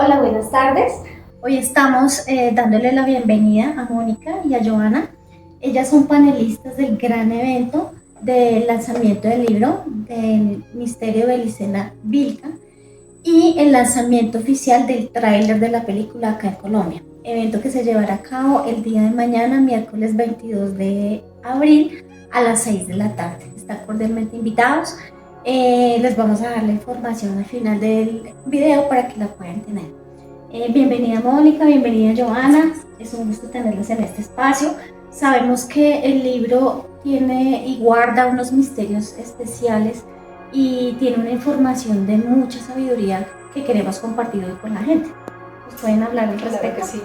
Hola, buenas tardes. Hoy estamos dándole la bienvenida a Mónica y a Joana. Ellas son panelistas del gran evento del lanzamiento del libro del Misterio de Licena Vilca y el lanzamiento oficial del tráiler de la película acá en Colombia. Evento que se llevará a cabo el día de mañana, miércoles 22 de abril a las 6 de la tarde. Están cordialmente invitados. Les vamos a dar la información al final del video para que la puedan tener. Bienvenida Mónica, bienvenida Joana, es un gusto tenerles en este espacio. Sabemos que el libro tiene y guarda unos misterios especiales y tiene una información de mucha sabiduría que queremos compartir hoy con la gente. ¿Nos pueden hablar al respecto? Claro que sí.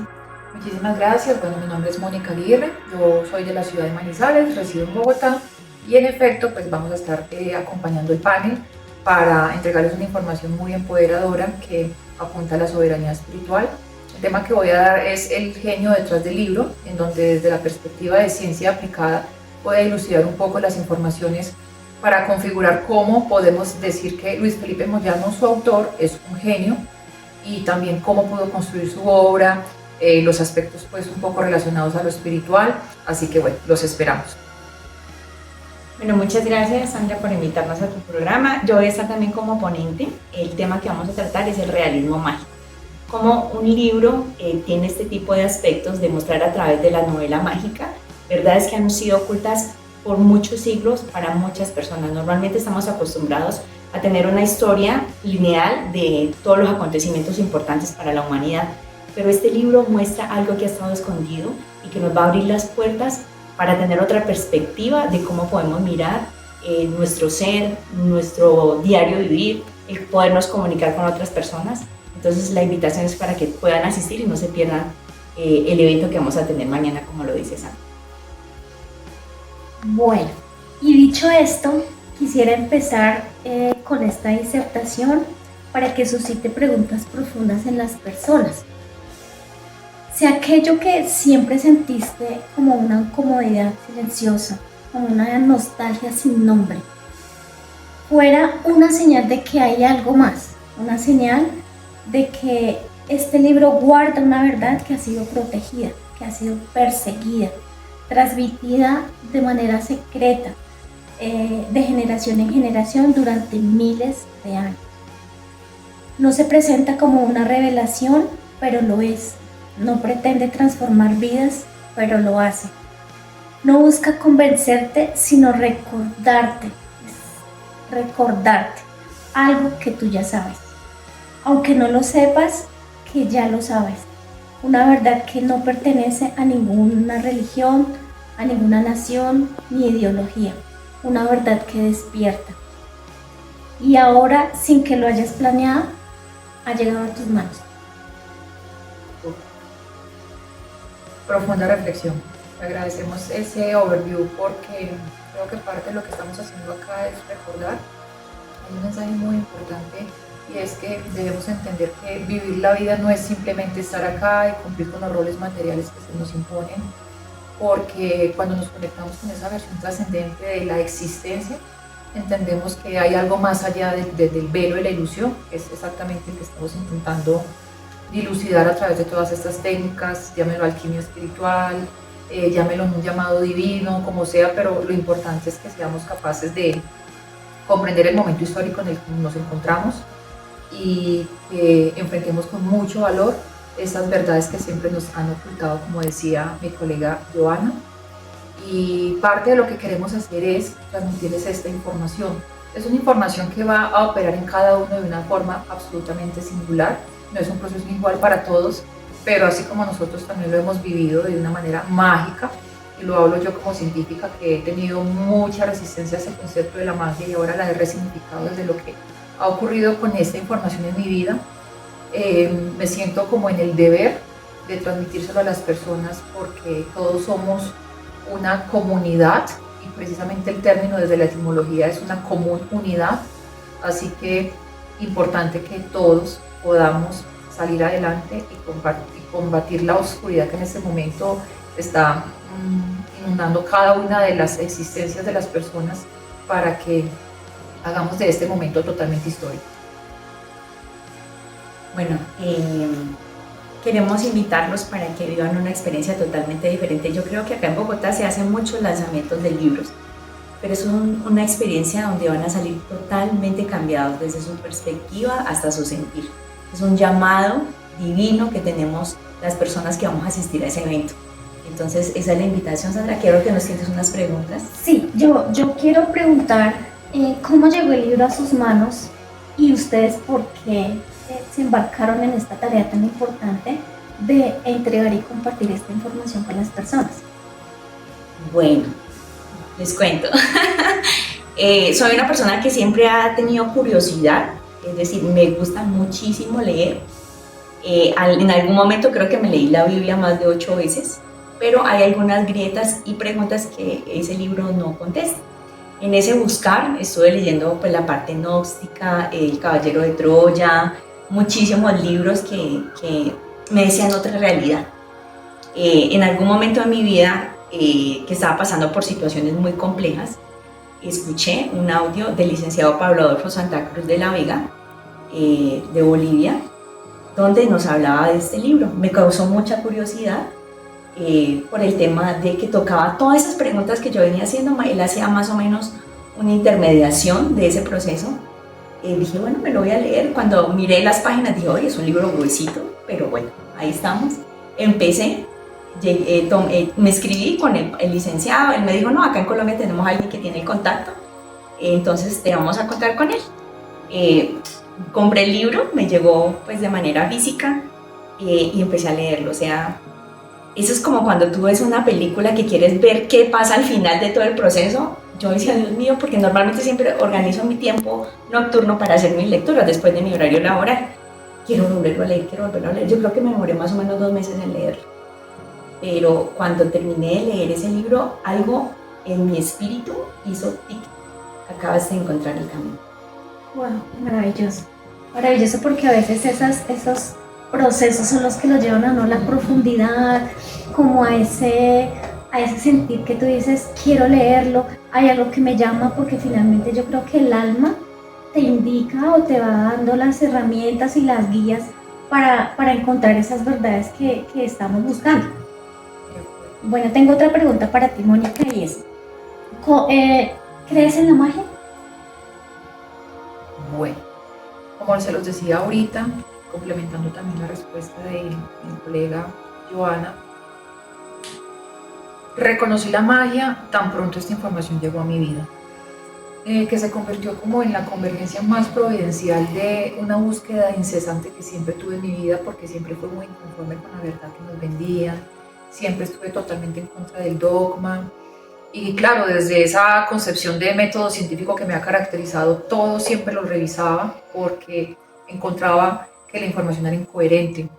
Muchísimas gracias. Bueno, mi nombre es Mónica Aguirre, yo soy de la ciudad de Manizales, resido en Bogotá y en efecto pues vamos a estar acompañando el panel para entregarles una información muy empoderadora que apunta a la soberanía espiritual. El tema que voy a dar es el genio detrás del libro, en donde desde la perspectiva de ciencia aplicada voy a dilucidar un poco las informaciones para configurar cómo podemos decir que Luis Felipe Moyano, su autor, es un genio, y también cómo pudo construir su obra, los aspectos pues un poco relacionados a lo espiritual, así que bueno, los esperamos. Bueno, muchas gracias Sandra por invitarnos a tu programa. Yo voy a estar también como ponente. El tema que vamos a tratar es el realismo mágico. Como un libro tiene este tipo de aspectos de mostrar a través de la novela mágica verdades que han sido ocultas por muchos siglos para muchas personas. Normalmente estamos acostumbrados a tener una historia lineal de todos los acontecimientos importantes para la humanidad, pero este libro muestra algo que ha estado escondido y que nos va a abrir las puertas para tener otra perspectiva de cómo podemos mirar nuestro ser, nuestro diario vivir, el podernos comunicar con otras personas. Entonces la invitación es para que puedan asistir y no se pierdan el evento que vamos a tener mañana, como lo dice Sandra. Bueno, y dicho esto, quisiera empezar con esta disertación para que suscite preguntas profundas en las personas. Si aquello que siempre sentiste como una incomodidad silenciosa, como una nostalgia sin nombre, fuera una señal de que hay algo más, una señal de que este libro guarda una verdad que ha sido protegida, que ha sido perseguida, transmitida de manera secreta, de generación en generación durante miles de años. No se presenta como una revelación, pero lo es. No pretende transformar vidas, pero lo hace. No busca convencerte, sino recordarte algo que tú ya sabes. Aunque no lo sepas, que ya lo sabes. Una verdad que no pertenece a ninguna religión, a ninguna nación ni ideología. Una verdad que despierta. Y ahora, sin que lo hayas planeado, ha llegado a tus manos. Profunda reflexión. Agradecemos ese overview porque creo que parte de lo que estamos haciendo acá es recordar. Hay un mensaje muy importante y es que debemos entender que vivir la vida no es simplemente estar acá y cumplir con los roles materiales que se nos imponen, porque cuando nos conectamos con esa versión trascendente de la existencia, entendemos que hay algo más allá del velo de la ilusión, que es exactamente el que estamos intentando dilucidar a través de todas estas técnicas, llámelo alquimia espiritual, llámelo un llamado divino, como sea, pero lo importante es que seamos capaces de comprender el momento histórico en el que nos encontramos y que enfrentemos con mucho valor esas verdades que siempre nos han ocultado, como decía mi colega Joana. Y parte de lo que queremos hacer es transmitirles esta información. Es una información que va a operar en cada uno de una forma absolutamente singular. No es un proceso igual para todos, pero así como nosotros también lo hemos vivido de una manera mágica, y lo hablo yo como científica que he tenido mucha resistencia a ese concepto de la magia y ahora la he resignificado desde lo que ha ocurrido con esta información en mi vida. Me siento como en el deber de transmitírselo a las personas porque todos somos una comunidad y precisamente el término desde la etimología es una común unidad, así que importante que todos podamos salir adelante y combatir la oscuridad que en este momento está inundando cada una de las existencias de las personas para que hagamos de este momento totalmente histórico. Bueno, queremos invitarlos para que vivan una experiencia totalmente diferente. Yo creo que acá en Bogotá se hacen muchos lanzamientos de libros, pero es una experiencia donde van a salir totalmente cambiados desde su perspectiva hasta su sentir. Es un llamado divino que tenemos las personas que vamos a asistir a ese evento. Entonces, esa es la invitación, Sandra. Quiero que nos tienes unas preguntas. Sí, yo quiero preguntar cómo llegó el libro a sus manos y ustedes por qué se embarcaron en esta tarea tan importante de entregar y compartir esta información con las personas. Bueno, les cuento. Soy una persona que siempre ha tenido curiosidad, es decir, me gusta muchísimo leer. En algún momento creo que me leí la Biblia más de 8 veces, pero hay algunas grietas y preguntas que ese libro no contesta. En ese buscar estuve leyendo pues, la parte gnóstica, El Caballero de Troya, muchísimos libros que me decían otra realidad. En algún momento de mi vida, que estaba pasando por situaciones muy complejas, escuché un audio del licenciado Pablo Adolfo Santa Cruz de la Vega, de Bolivia, donde nos hablaba de este libro. Me causó mucha curiosidad por el tema de que tocaba todas esas preguntas que yo venía haciendo. Él hacía más o menos una intermediación de ese proceso. Dije, bueno, me lo voy a leer. Cuando miré las páginas dije, oye, es un libro gruesito, pero bueno, ahí estamos. Empecé, me escribí con el licenciado, él me dijo, no, acá en Colombia tenemos a alguien que tiene el contacto, entonces te vamos a contar con él. Compré el libro, me llegó pues de manera física y empecé a leerlo. O sea, eso es como cuando tú ves una película que quieres ver qué pasa al final de todo el proceso. Yo decía, Dios mío, porque normalmente siempre organizo mi tiempo nocturno para hacer mis lecturas después de mi horario laboral. Quiero volverlo a leer, quiero volverlo a leer. Yo creo que me demoré más o menos 2 meses en leerlo. Pero cuando terminé de leer ese libro, algo en mi espíritu hizo tic. Acabas de encontrar el camino. Wow, maravilloso. Maravilloso porque a veces esos procesos son los que lo llevan a uno a la profundidad, como a ese sentir que tú dices, quiero leerlo, hay algo que me llama, porque finalmente yo creo que el alma te indica o te va dando las herramientas y las guías para encontrar esas verdades que estamos buscando. Bueno, tengo otra pregunta para ti, Mónica, y es, ¿crees en la magia? Bueno, como se los decía ahorita, complementando también la respuesta de mi colega Joana, reconocí la magia tan pronto esta información llegó a mi vida, que se convirtió como en la convergencia más providencial de una búsqueda incesante que siempre tuve en mi vida, porque siempre fui muy inconforme con la verdad que nos vendían, siempre estuve totalmente en contra del dogma. Y claro, desde esa concepción de método científico que me ha caracterizado, todo siempre lo revisaba porque encontraba que la información era incoherente.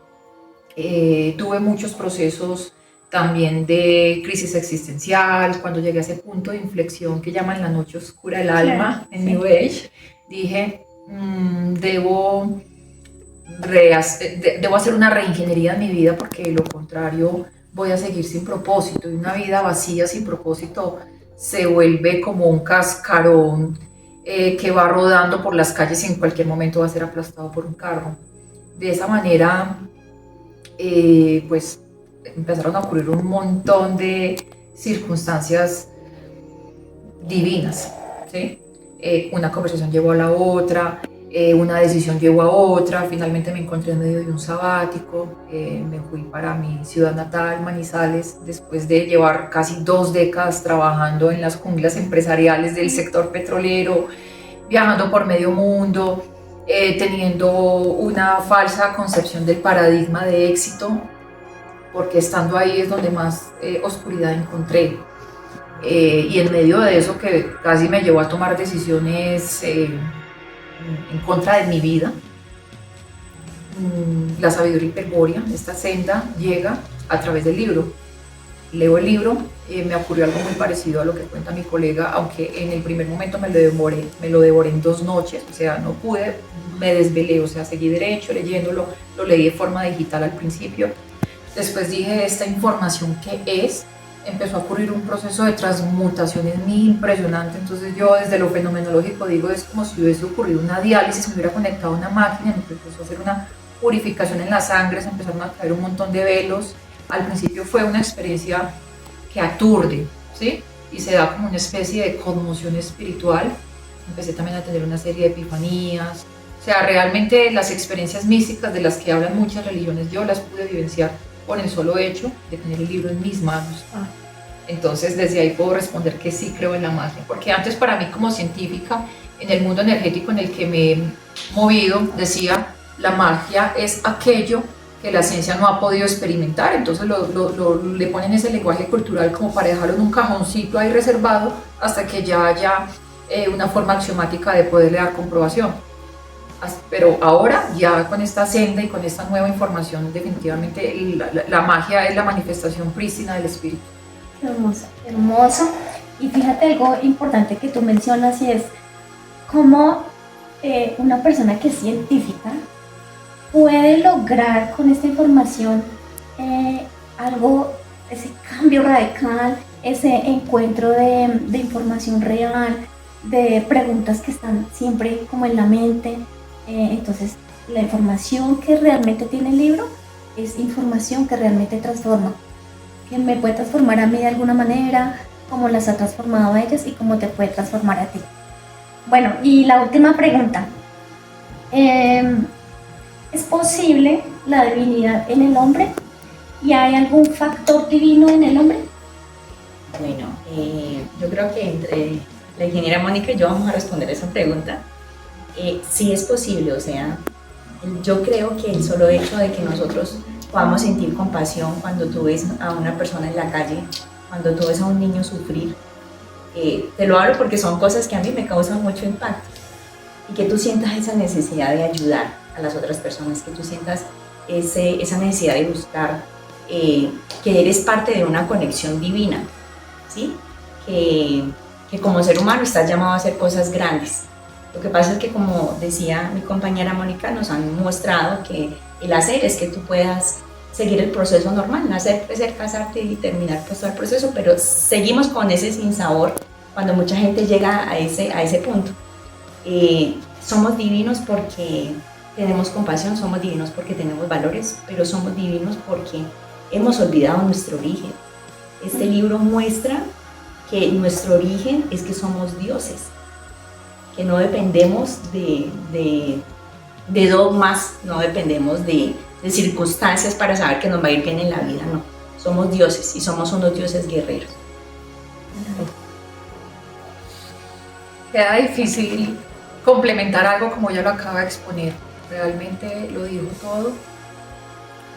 Tuve muchos procesos también de crisis existencial. Cuando llegué a ese punto de inflexión que llaman la noche oscura del alma, en New Age, dije, debo hacer una reingeniería en mi vida, porque de lo contrario voy a seguir sin propósito, y una vida vacía sin propósito se vuelve como un cascarón que va rodando por las calles y en cualquier momento va a ser aplastado por un carro. De esa manera, pues empezaron a ocurrir un montón de circunstancias divinas, ¿sí? Una conversación llevó a la otra, una decisión llevó a otra, finalmente me encontré en medio de un sabático, me fui para mi ciudad natal, Manizales, después de llevar casi 2 décadas trabajando en las junglas empresariales del sector petrolero, viajando por medio mundo, teniendo una falsa concepción del paradigma de éxito, porque estando ahí es donde más oscuridad encontré. Y en medio de eso, que casi me llevó a tomar decisiones en contra de mi vida, la sabiduría hiperbórea, esta senda, llega a través del libro. Leo el libro, me ocurrió algo muy parecido a lo que cuenta mi colega, aunque en el primer momento me lo devoré en 2 noches, o sea, no pude, me desvelé, o sea, seguí derecho leyéndolo, lo leí de forma digital al principio. Después dije, esta información, ¿qué es? Empezó a ocurrir un proceso de transmutación en mí impresionante. Entonces yo desde lo fenomenológico digo, es como si hubiese ocurrido una diálisis, me hubiera conectado a una máquina, me empezó a hacer purificación en la sangre, se empezaron a caer un montón de velos. Al principio fue una experiencia que aturde, ¿sí? Y se da como una especie de conmoción espiritual. Empecé también a tener una serie de epifanías. O sea, realmente las experiencias místicas de las que hablan muchas religiones, yo las pude vivenciar por el solo hecho de tener el libro en mis manos. Entonces, desde ahí puedo responder que sí creo en la magia. Porque antes, para mí como científica, en el mundo energético en el que me he movido, decía, la magia es aquello que la ciencia no ha podido experimentar. Entonces le ponen ese lenguaje cultural como para dejarlo en un cajoncito ahí reservado hasta que ya haya una forma axiomática de poderle dar comprobación. Pero ahora, ya con esta senda y con esta nueva información, definitivamente la magia es la manifestación prístina del espíritu. Qué hermoso, hermoso. Y fíjate algo importante que tú mencionas, y es cómo una persona que es científica puede lograr con esta información algo, ese cambio radical, ese encuentro de información real, de preguntas que están siempre como en la mente. Entonces, la información que realmente tiene el libro es información que realmente transforma, que me puede transformar a mí de alguna manera, como las ha transformado a ellas y cómo te puede transformar a ti. Bueno, y la última pregunta. ¿Es posible la divinidad en el hombre? ¿Y hay algún factor divino en el hombre? Bueno, yo creo que entre la ingeniera Mónica y yo vamos a responder esa pregunta. Sí es posible, o sea, yo creo que el solo hecho de que nosotros podamos sentir compasión cuando tú ves a una persona en la calle, cuando tú ves a un niño sufrir, te lo hablo porque son cosas que a mí me causan mucho impacto, y que tú sientas esa necesidad de ayudar a las otras personas, que tú sientas esa necesidad de buscar, que eres parte de una conexión divina, ¿sí? Que como ser humano estás llamado a hacer cosas grandes. Lo que pasa es que, como decía mi compañera Mónica, nos han mostrado que el hacer es que tú puedas seguir el proceso normal, nacer, crecer, casarte y terminar pues todo el proceso, pero seguimos con ese sinsabor cuando mucha gente llega a ese punto. Somos divinos porque tenemos compasión, somos divinos porque tenemos valores, pero somos divinos porque hemos olvidado nuestro origen. Este libro muestra que nuestro origen es que somos dioses, que no dependemos de dogmas, no dependemos de circunstancias para saber que nos va a ir bien en la vida, no. Somos dioses y somos unos dioses guerreros. Queda difícil complementar algo como ella lo acaba de exponer. Realmente lo dijo todo.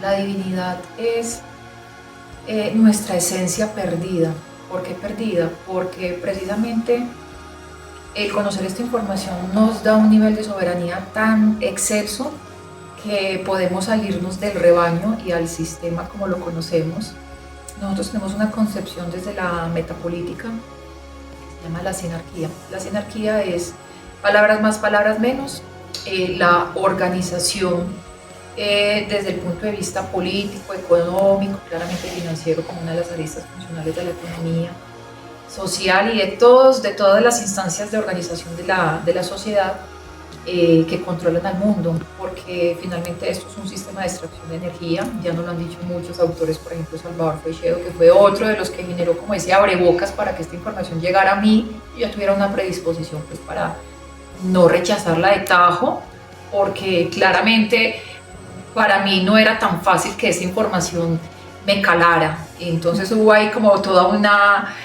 La divinidad es nuestra esencia perdida. ¿Por qué perdida? Porque precisamente el conocer esta información nos da un nivel de soberanía tan excelso que podemos salirnos del rebaño y al sistema como lo conocemos. Nosotros tenemos una concepción desde la metapolítica que se llama la sinarquía. La sinarquía es, palabras más, palabras menos, la organización desde el punto de vista político, económico, claramente financiero, como una de las aristas funcionales de la economía, social y de todas las instancias de organización de la sociedad que controlan al mundo, porque finalmente esto es un sistema de extracción de energía. Ya nos lo han dicho muchos autores, por ejemplo Salvador Freixedo, que fue otro de los que generó como ese abrebocas para que esta información llegara a mí y yo tuviera una predisposición pues para no rechazarla de tajo, porque claramente para mí no era tan fácil que esta información me calara. Entonces hubo ahí como toda una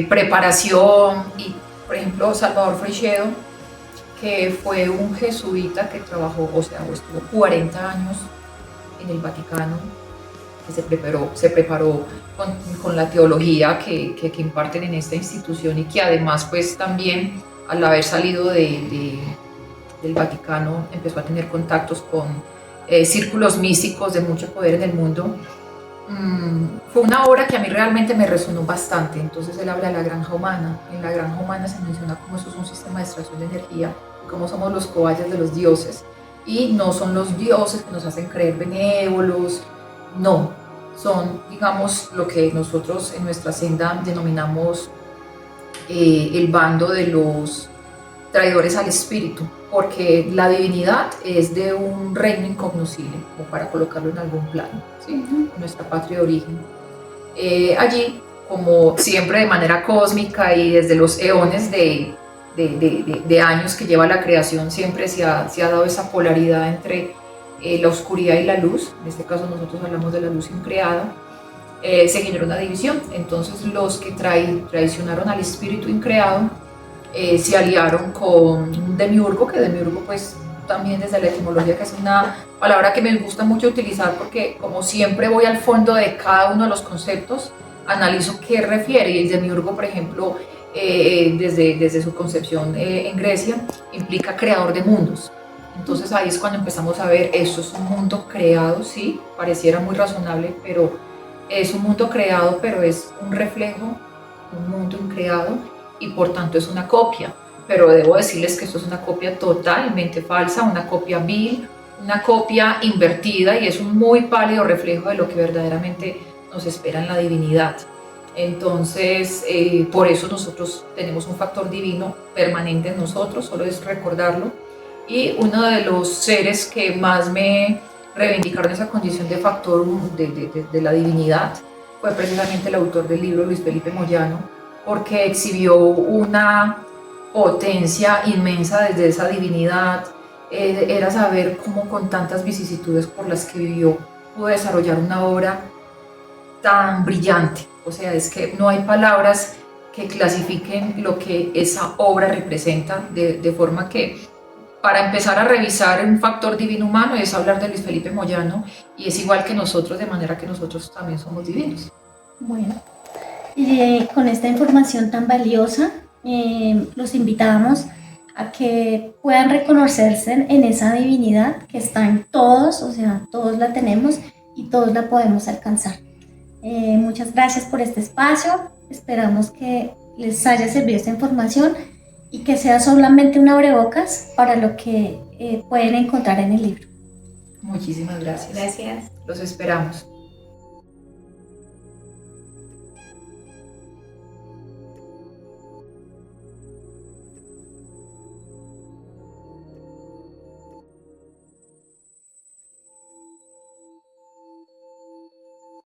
preparación. Y por ejemplo Salvador Freixedo, que fue un jesuita que trabajó, o sea, estuvo 40 años en el Vaticano, que se preparó con la teología que imparten en esta institución, y que además pues también al haber salido del Vaticano empezó a tener contactos con círculos místicos de mucho poder en el mundo. Fue una obra que a mí realmente me resonó bastante. Entonces él habla de la granja humana. En la granja humana se menciona cómo eso es un sistema de extracción de energía, cómo somos los cobayes de los dioses, y no son los dioses que nos hacen creer benévolos, no, son, digamos, lo que nosotros en nuestra senda denominamos el bando de los traidores al espíritu, porque la divinidad es de un reino incognoscible, como para colocarlo en algún plano, ¿sí? Nuestra patria de origen. Allí, como siempre de manera cósmica y desde los eones de años que lleva la creación, siempre se ha dado esa polaridad entre la oscuridad y la luz. En este caso nosotros hablamos de la luz increada. Se generó una división. Entonces los que traicionaron al espíritu increado se aliaron con un demiurgo, que demiurgo pues también desde la etimología, que es una palabra que me gusta mucho utilizar porque como siempre voy al fondo de cada uno de los conceptos, analizo qué refiere. Y el demiurgo, por ejemplo, desde su concepción en Grecia, implica creador de mundos. Entonces ahí es cuando empezamos a ver, esto es un mundo creado, sí, pareciera muy razonable, pero es un mundo creado, pero es un reflejo, un mundo increado, y por tanto es una copia. Pero debo decirles que esto es una copia totalmente falsa, una copia vil, una copia invertida, y es un muy pálido reflejo de lo que verdaderamente nos espera en la divinidad. Entonces, por eso nosotros tenemos un factor divino permanente en nosotros, solo es recordarlo. Y uno de los seres que más me reivindicaron esa condición de factor de la divinidad fue precisamente el autor del libro, Luis Felipe Moyano, porque exhibió una potencia inmensa desde esa divinidad. Era saber cómo con tantas vicisitudes por las que vivió pudo desarrollar una obra tan brillante. O sea, es que no hay palabras que clasifiquen lo que esa obra representa, de forma que para empezar a revisar un factor divino humano es hablar de Luis Felipe Moyano, y es igual que nosotros, de manera que nosotros también somos divinos. Bueno, con esta información tan valiosa, los invitamos a que puedan reconocerse en esa divinidad que está en todos, o sea, todos la tenemos y todos la podemos alcanzar. Muchas gracias por este espacio, esperamos que les haya servido esta información y que sea solamente un abrebocas para lo que pueden encontrar en el libro. Muchísimas gracias. Gracias. Los esperamos.